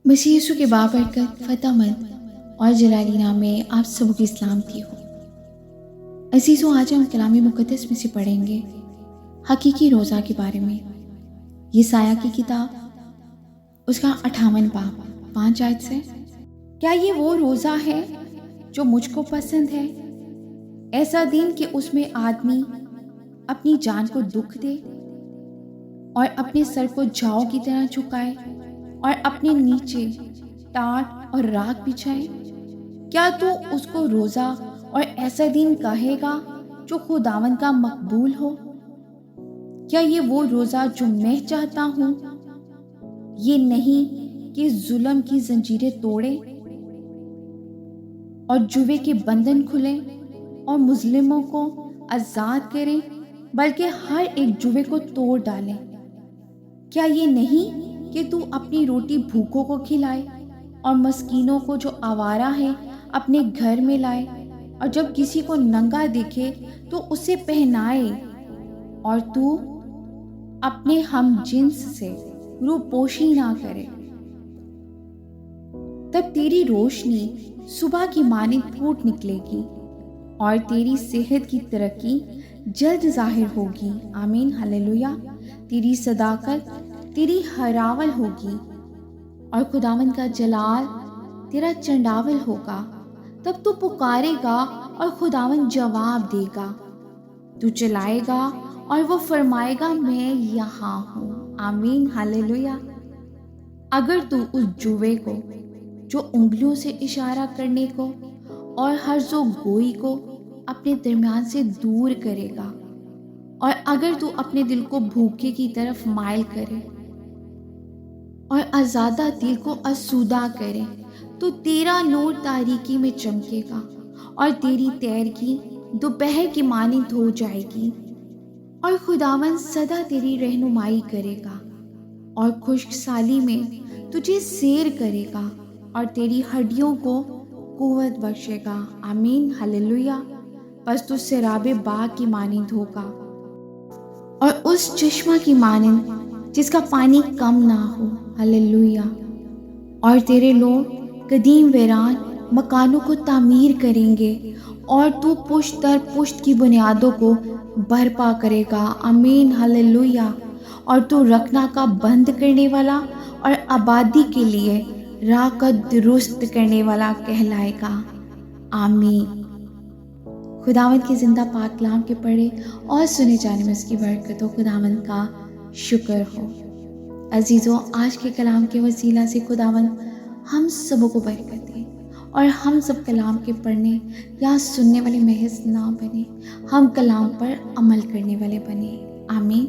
مسیح یسوع کے بابرکت فتح مند اور جلالی نام میں آپ سب کی سلامتی ہو۔ عزیزوں، آج ہم کلام مقدس میں سے پڑھیں گے حقیقی روزہ کے بارے میں۔ یسایہ کی کتاب اس کا 58 باب 5 آیت سے۔ کیا یہ وہ روزہ ہے جو مجھ کو پسند ہے، ایسا دن کہ اس میں آدمی اپنی جان کو دکھ دے اور اپنے سر کو جاؤ کی طرح جھکائے اور اپنے نیچے ٹاٹ اور راکھ بچھائے؟ کیا تو اس کو روزہ اور ایسا دن کہے گا جو خداوند کا مقبول ہو؟ کیا یہ وہ روزہ جو میں چاہتا ہوں؟ یہ نہیں کہ ظلم کی زنجیریں توڑے اور جوے کے بندھن کھلیں اور مظلوموں کو آزاد کریں، بلکہ ہر ایک جوے کو توڑ ڈالیں۔ کیا یہ نہیں کہ تو اپنی روٹی بھوکوں کو کھلائے اور مسکینوں کو جو آوارہ ہے اپنے گھر میں لائے، اور جب کسی کو ننگا دیکھے تو اسے پہنائے، اور تو اپنے ہم جنس سے روپوشی نہ کرے؟ تب تیری روشنی صبح کی مانند پھوٹ نکلے گی اور تیری صحت کی ترقی جلد ظاہر ہوگی۔ آمین، ہلیلویا۔ تیری صداقت تیری ہراول ہوگی اور خداوند کا جلال تیرا چنڈاول ہوگا۔ تب تو پکارے گا اور خداوند جواب دے گا، تو چلائے گا اور وہ فرمائے گا میں یہاں ہوں۔ آمین، ہلیلویا۔ اگر تو اس جوے کو جو انگلیوں سے اشارہ کرنے کو اور حرز و گوئی کو اپنے درمیان سے دور کرے گا، اور اگر تو اپنے دل کو بھوکے کی طرف مائل کرے اور آزادہ دل کو آسودہ کرے، تو تیرا نور تاریکی میں چمکے گا اور تیری تیرگی دوپہر کی مانند ہو جائے گی، اور خداوند سدا تیری رہنمائی کرے گا اور خشک سالی میں تجھے سیر کرے گا اور تیری ہڈیوں کو قوت بخشے گا۔ آمین، ہلیلویا۔ پس تو سراب باغ کی مانند ہوگا اور اس چشمہ کی مانند جس کا پانی کم نہ ہو۔ ہلیلویا۔ اور تیرے لوگ قدیم ویران مکانوں کو تعمیر کریں گے اور تو پشت در پشت کی بنیادوں کو برپا کرے گا۔ آمین، ہلیلویا۔ اور تو رکھنا کا بند کرنے والا اور آبادی کے لیے راہ کا درست کرنے والا کہلائے گا۔ آمین۔ خداوند کی زندہ پاک کلام کے پڑھے اور سنے جانے میں اس کی برکت ہو۔ خداوند کا شکر ہو۔ عزیزوں، آج کے کلام کے وسیلہ سے خداوند ہم سبوں کو برکت دے اور ہم سب کلام کے پڑھنے یا سننے والے محض نہ بنے، ہم کلام پر عمل کرنے والے بنے۔ آمین۔